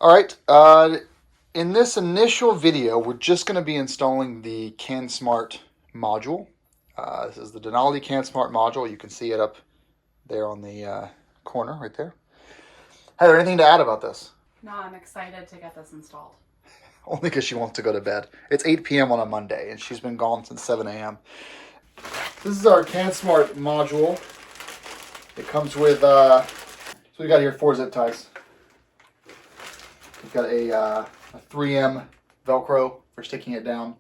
All right, in this initial video, we're just going to be installing the CANsmart module. This is the Denali CANsmart module. You can see it up there on the corner right there. Heather, anything to add about this? No, I'm excited to get this installed. Only because she wants to go to bed. It's 8 p.m. on a Monday, and she's been gone since 7 a.m. This is our CANsmart module. It comes with, so we got here 4 zip ties. We've got a 3M Velcro for sticking it down.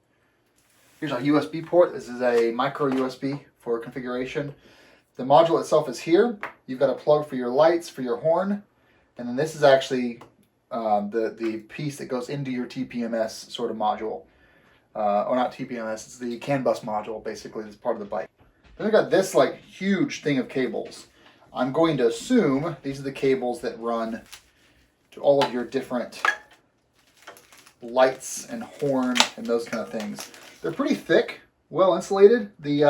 Here's our USB port. This is a micro USB for configuration. The module itself is here. You've got a plug for your lights, for your horn, and then this is actually the piece that goes into your TPMS sort of module. Or not TPMS, it's the CAN bus module, basically, that's part of the bike. Then we've got this like huge thing of cables. I'm going to assume these are the cables that run to all of your different lights and horn and those kind of things. They're pretty thick, well insulated. The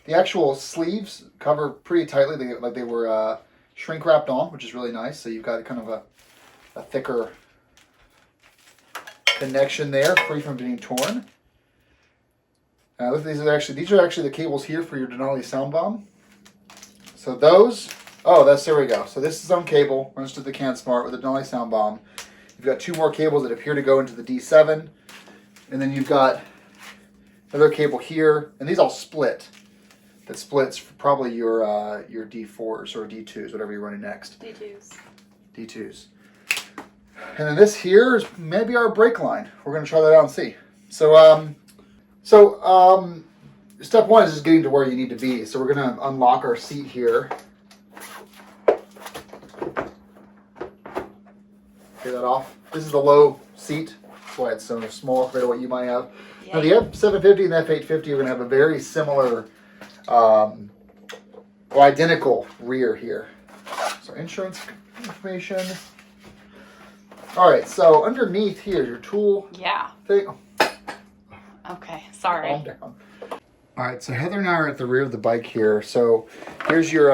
actual sleeves cover pretty tightly, they were shrink wrapped on, which is really nice. So you've got kind of a thicker connection there, free from being torn. Look, these are actually the cables here for your Denali sound bomb. So those, there we go. So this is on cable, runs to the CANsmart with the Denali sound bomb. You've got 2 more cables that appear to go into the D7, and then you've got another cable here, and these all split. That splits for probably your D4s or D2s, whatever you're running next. D2s. And then this here is maybe our brake line. We're going to try that out and see. So step 1 is just getting to where you need to be. So we're going to unlock our seat here. Get that off. This is the low seat. That's why it's so small compared to what you might have. Yay. Now the F750 and the F850 are going to have a very similar, identical rear here. So insurance information. All right, so underneath here is your tool thing. Okay, sorry. Calm down. All right, so Heather and I are at the rear of the bike here. So here's your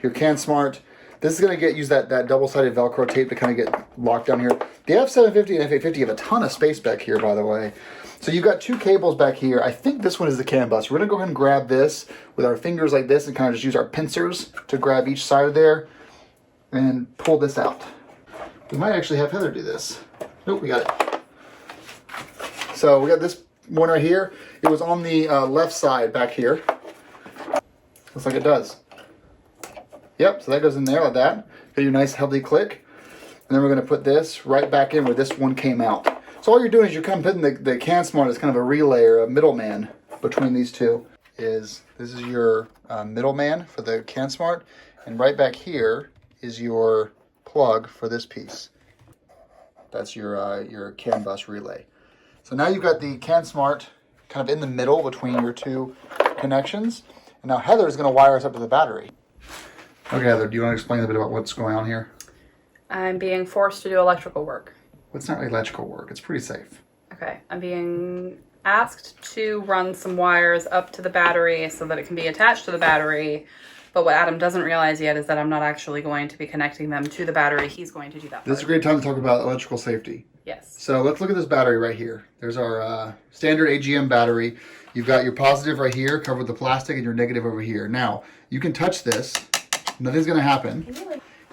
CANsmart. This is going to use that double-sided Velcro tape to kind of get locked down here. The F750 and F850 have a ton of space back here, by the way. So you've got 2 cables back here. I think this one is the CAN bus. We're going to go ahead and grab this with our fingers like this and kind of just use our pincers to grab each side of there and pull this out. We might actually have Heather do this. Nope, we got it. So we got this one right here. It was on the left side back here. Looks like it does. Yep, so that goes in there like that. Got your nice healthy click. And then we're going to put this right back in where this one came out. So all you're doing is you're kind of putting the CANsmart as kind of a relay or a middleman between these two. This is your middleman for the CANsmart. And right back here is your plug for this piece. That's your CAN bus relay. So now you've got the CANsmart kind of in the middle between your 2 connections. And now Heather is going to wire us up to the battery. Okay, Heather, do you want to explain a bit about what's going on here? I'm being forced to do electrical work. Well, it's not really electrical work. It's pretty safe. Okay, I'm being asked to run some wires up to the battery so that it can be attached to the battery. But what Adam doesn't realize yet is that I'm not actually going to be connecting them to the battery. He's going to do that. This is a great time to talk about electrical safety. Yes. So let's look at this battery right here. There's our standard AGM battery. You've got your positive right here covered with the plastic and your negative over here. Now, you can touch this. Nothing's going to happen.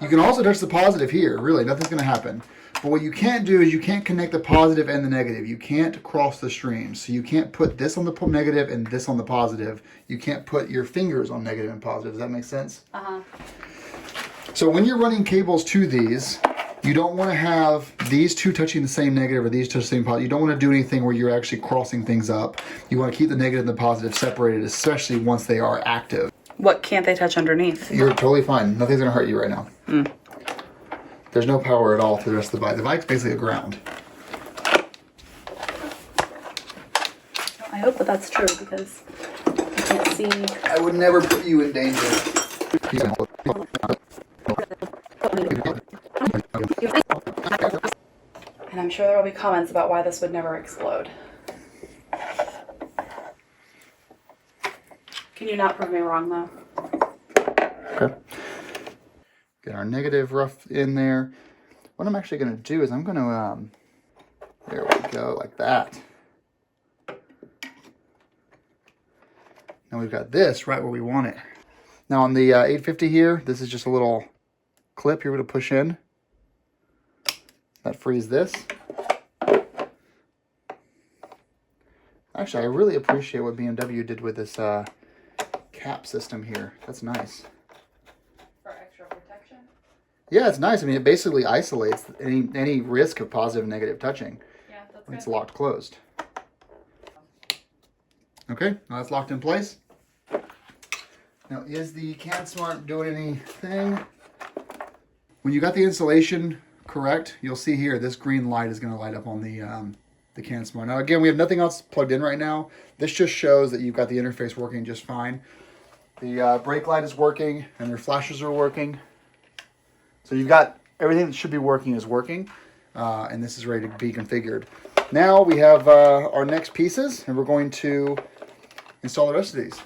You can also touch the positive here. Really, nothing's going to happen. But what you can't do is you can't connect the positive and the negative. You can't cross the streams. So you can't put this on the negative and this on the positive. You can't put your fingers on negative and positive. Does that make sense? Uh-huh. So when you're running cables to these, you don't want to have these 2 touching the same negative or these touching the same positive. You don't want to do anything where you're actually crossing things up. You want to keep the negative and the positive separated, especially once they are active. What can't they touch underneath? You're totally fine. Nothing's going to hurt you right now. Mm. There's no power at all to the rest of the bike. The bike's basically a ground. I hope that that's true because I can't see. I would never put you in danger. And I'm sure there will be comments about why this would never explode. Can you not prove me wrong, though? Okay. Get our negative rough in there. what I'm actually going to do is I'm going to, there we go, like that. Now we've got this right where we want it. Now on the 850 here, this is just a little clip you're going to push in. That frees this. Actually, I really appreciate what BMW did with this cap system here. That's nice. For extra protection? Yeah, it's nice. I mean, it basically isolates any risk of positive and negative touching. Yeah, that's when good. it's locked closed. Okay, now that's locked in place. Now, is the CANsmart doing anything? When you got the installation correct, you'll see here this green light is going to light up on the CANsmart. Now, again, we have nothing else plugged in right now. This just shows that you've got the interface working just fine. The brake light is working, and your flashes are working. So you've got everything that should be working is working, and this is ready to be configured. Now we have our next pieces, and we're going to install the rest of these.